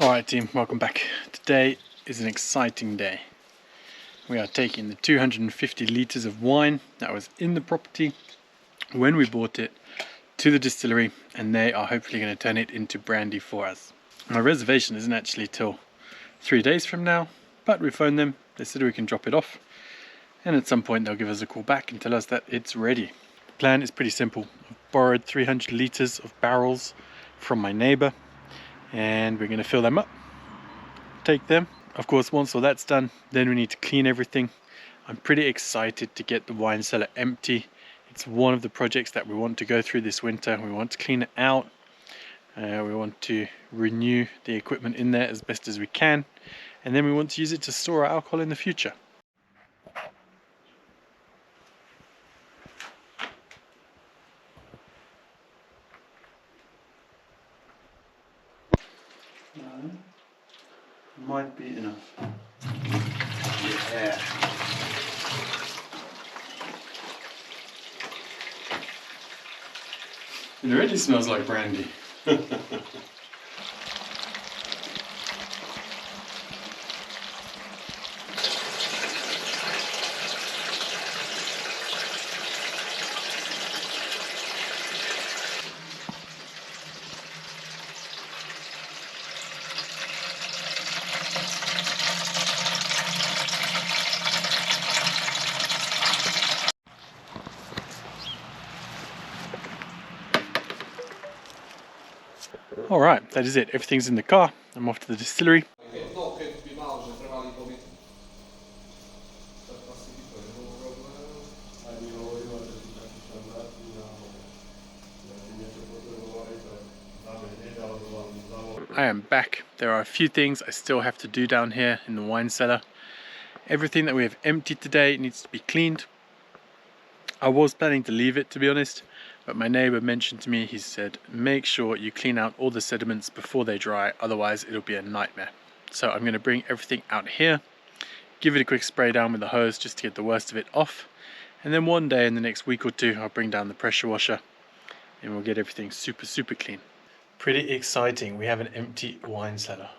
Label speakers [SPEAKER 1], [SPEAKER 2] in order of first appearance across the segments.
[SPEAKER 1] Alright team, welcome back. Today is an exciting day. We are taking the 250 litres of wine that was in the property when we bought it to the distillery, and they are hopefully going to turn it into brandy for us. My reservation isn't actually till 3 days from now, but we phoned them, they said we can drop it off, and at some point they'll give us a call back and tell us that it's ready. The plan is pretty simple. I've borrowed 300 litres of barrels from my neighbour, and we're going to fill them up, take them. Of course, once all that's done, then we need to clean everything. I'm pretty excited to get the wine cellar empty. It's one of the projects that we want to go through this winter. We want to clean it out. We want to renew the equipment in there as best as we can, and then we want to use it to store our alcohol in the future. Might be enough. Yeah. It already smells like brandy. Alright, that is it. Everything's in the car. I'm off to the distillery. I am back. There are a few things I still have to do down here in the wine cellar. Everything that we have emptied today needs to be cleaned. I was planning to leave it, to be honest, but my neighbour mentioned to me, he said, make sure you clean out all the sediments before they dry, otherwise it'll be a nightmare. So I'm going to bring everything out here, give it a quick spray down with the hose just to get the worst of it off, and then one day in the next week or two I'll bring down the pressure washer and we'll get everything super clean. Pretty exciting, we have an empty wine cellar.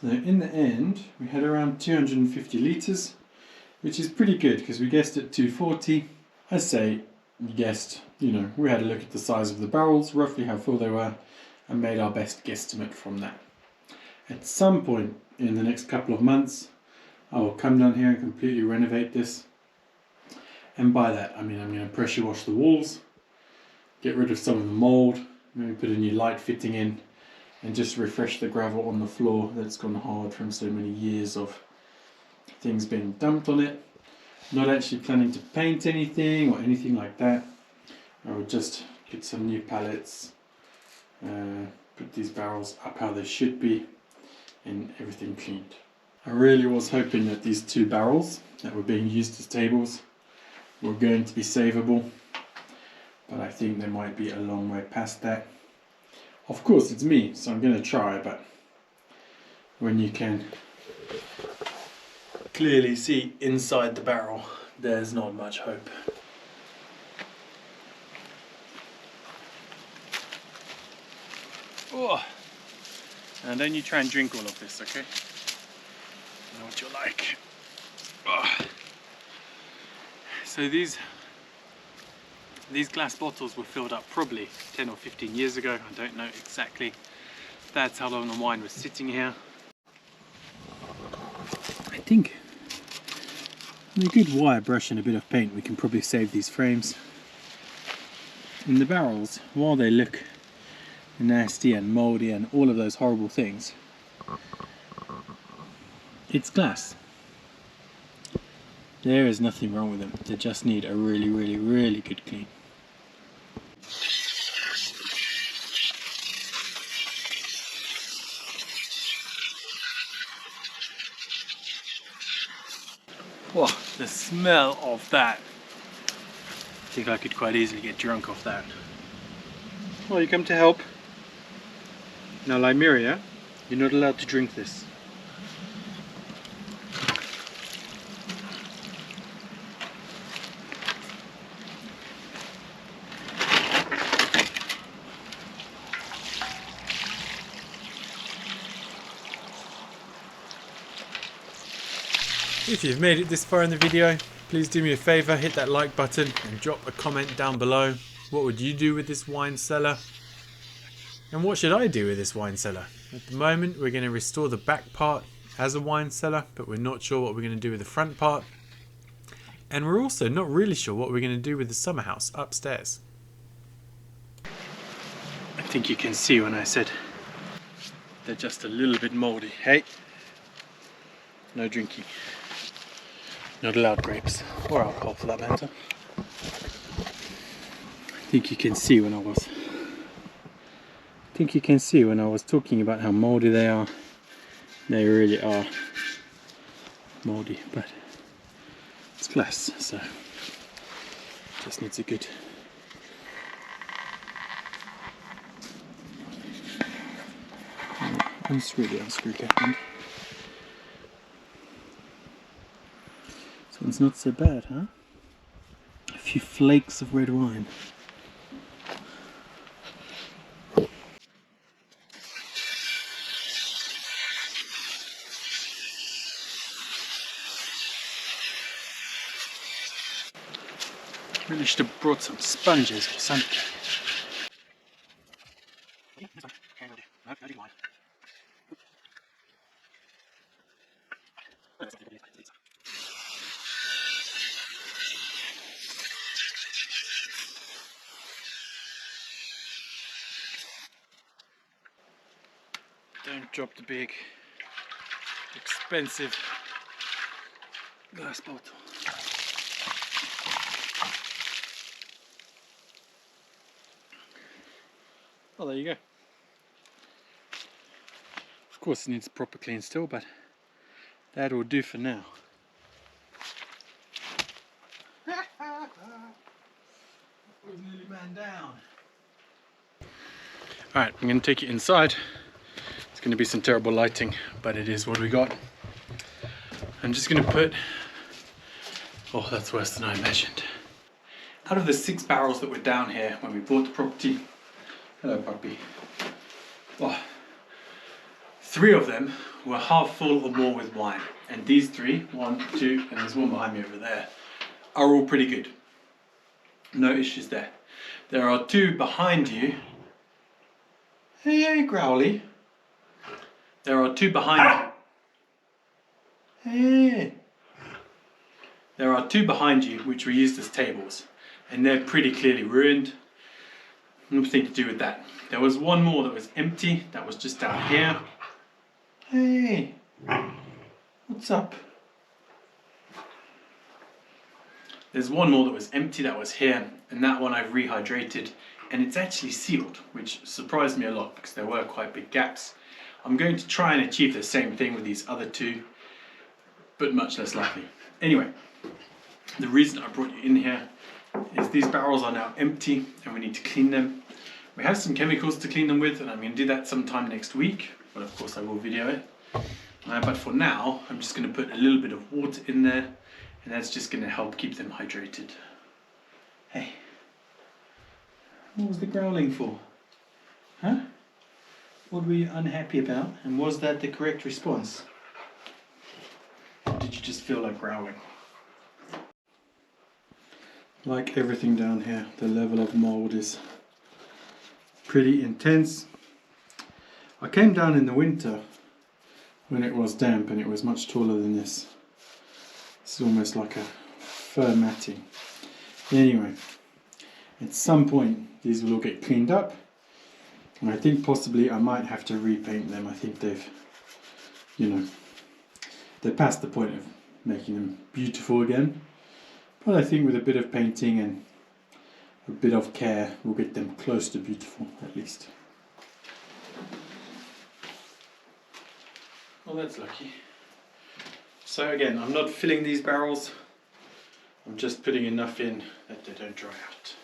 [SPEAKER 1] So in the end, we had around 250 litres, which is pretty good because we guessed at 240. I say we guessed, we had a look at the size of the barrels, roughly how full they were, and made our best guesstimate from that. At some point in the next couple of months, I will come down here and completely renovate this. And by that, I mean I'm going to pressure wash the walls, get rid of some of the mould, maybe put a new light fitting in, and just refresh the gravel on the floor that's gone hard from so many years of things being dumped on it. Not actually planning to paint anything or anything like that. I would just get some new pallets, put these barrels up how they should be, and everything cleaned. I really was hoping that these two barrels that were being used as tables were going to be savable, but I think they might be a long way past that. Of course it's me, so I'm going to try, but when you can clearly see inside the barrel, there's not much hope. Oh. And then you try and drink all of this, okay? I know what you're like. Oh. So these glass bottles were filled up probably 10 or 15 years ago. I don't know exactly. That's how long the wine was sitting here. I think with a good wire brush and a bit of paint we can probably save these frames. And the barrels, while they look nasty and mouldy and all of those horrible things, it's glass. There is nothing wrong with them. They just need a really good clean. Whoa, the smell of that. I think I could quite easily get drunk off that. Well, you come to help. Now, Lymeria You're not allowed to drink this. If you've made it this far in the video, please do me a favour, hit that like button and drop a comment down below. What would you do with this wine cellar? And what should I do with this wine cellar? At the moment we're going to restore the back part as a wine cellar, but we're not sure what we're going to do with the front part. And we're also not really sure what we're going to do with the summer house upstairs. I think you can see when I said they're just a little bit mouldy. Hey, no drinking. Not allowed grapes, or alcohol for that matter. I think you can see when I was talking about how mouldy they are. They really are mouldy, but it's glass, so just needs a good unscrew cap end. This one's not so bad, huh? A few flakes of red wine. Really should have brought some sponges or something. Don't drop the big, expensive glass bottle. Well, there you go. Of course it needs a proper clean still, but that will do for now. Was nearly man down. Alright, I'm going to take you inside. It's going to be some terrible lighting, but it is what we got. I'm just going to put... Oh, that's worse than I imagined. Out of the 6 barrels that were down here when we bought the property... Hello, puppy. Oh, 3 of them were half full or more with wine. And these 3, 1, 2, and there's one behind me over there, are all pretty good. No issues there. There are 2 behind you. Hey, Growly. There are 2 behind you. Hey. There are 2 behind you which were used as tables. And they're pretty clearly ruined. Nothing to do with that. There was 1 more that was empty, that was just down here. Hey, what's up? There's 1 more that was empty, that was here, and that one I've rehydrated, and it's actually sealed, which surprised me a lot because there were quite big gaps. I'm going to try and achieve the same thing with these other 2, but much less likely. Anyway, the reason I brought you in here is these barrels are now empty and we need to clean them. We have some chemicals to clean them with, and I'm going to do that sometime next week, but of course I will video it. But for now, I'm just going to put a little bit of water in there, and that's just going to help keep them hydrated. Hey, what was the growling for? Huh? What were you unhappy about, and was that the correct response? Or did you just feel like growling? Like everything down here, the level of mold is pretty intense. I came down in the winter when it was damp and it was much taller than this. It's almost like a fur matting. Anyway, at some point these will all get cleaned up, and I think possibly I might have to repaint them. I think they've, they're past the point of making them beautiful again. But I think with a bit of painting and a bit of care, we'll get them close to beautiful, at least. Well, that's lucky. So again, I'm not filling these barrels. I'm just putting enough in that they don't dry out.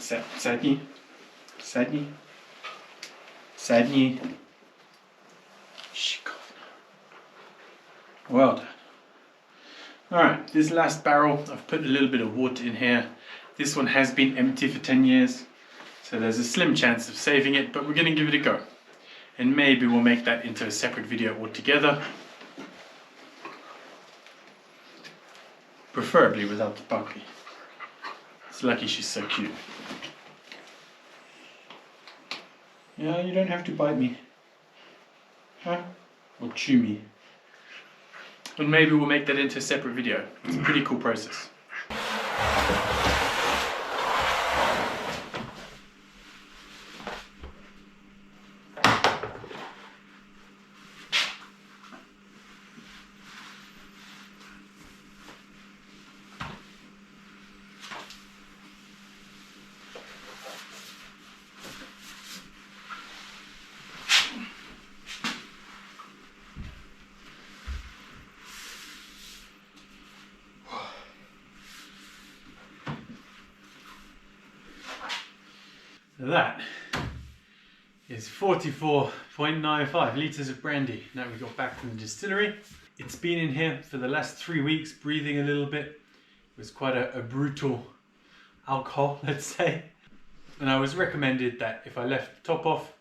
[SPEAKER 1] Sadney. Well done. Alright, this last barrel, I've put a little bit of water in here. This one has been empty for 10 years, so there's a slim chance of saving it, but we're going to give it a go. And maybe we'll make that into a separate video altogether. Preferably without the puppy. It's lucky she's so cute. Yeah, you don't have to bite me. Huh? Or chew me. And maybe we'll make that into a separate video. It's a pretty cool process. That is 44.95 litres of brandy that we got back from the distillery. It's been in here for the last 3 weeks, breathing a little bit. It was quite a brutal alcohol, let's say. And I was recommended that if I left the top off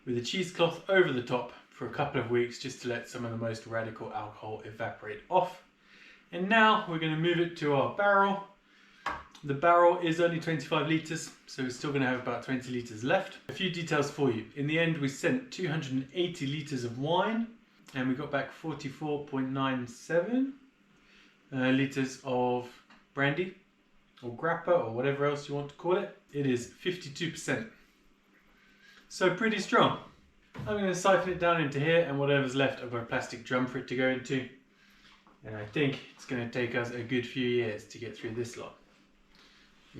[SPEAKER 1] with a cheesecloth over the top for a couple of weeks, just to let some of the most radical alcohol evaporate off. And now we're going to move it to our barrel. The barrel is only 25 litres, so we're still going to have about 20 litres left. A few details for you. In the end, we sent 280 litres of wine, and we got back 44.97 litres of brandy, or grappa, or whatever else you want to call it. It is 52%. So pretty strong. I'm going to siphon it down into here, and whatever's left, I've got a plastic drum for it to go into. And I think it's going to take us a good few years to get through this lot,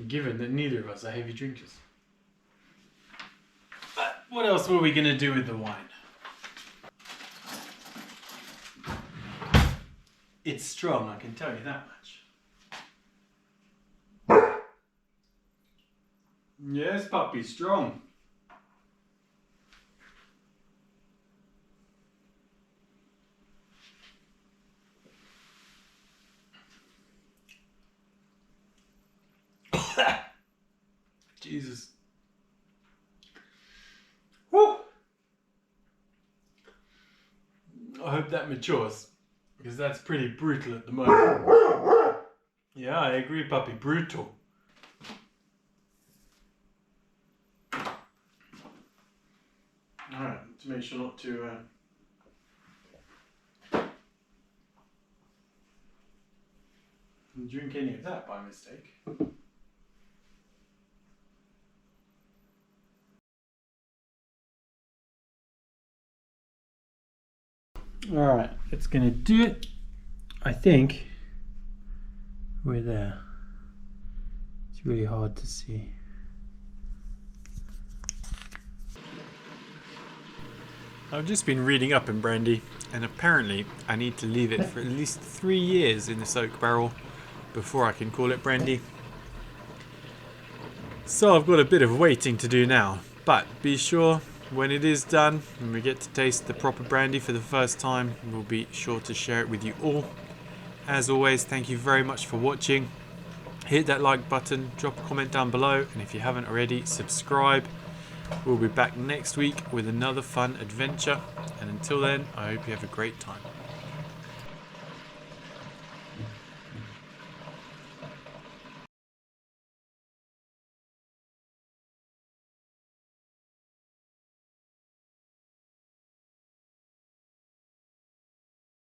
[SPEAKER 1] given that neither of us are heavy drinkers. But what else were we going to do with the wine? It's strong, I can tell you that much. Yes, puppy, strong. Jesus. Woo! I hope that matures, because that's pretty brutal at the moment. Yeah, I agree, puppy. Brutal. Alright, to make sure not to drink any of that by mistake. Alright, it's going to do it. I think we're there. It's really hard to see. I've just been reading up in brandy, and apparently I need to leave it for at least 3 years in this oak barrel before I can call it brandy. So I've got a bit of waiting to do now, but be sure when it is done and we get to taste the proper brandy for the first time, we'll be sure to share it with you all. As always, thank you very much for watching. Hit that like button, drop a comment down below, and if you haven't already, subscribe. We'll be back next week with another fun adventure, and until then, I hope you have a great time.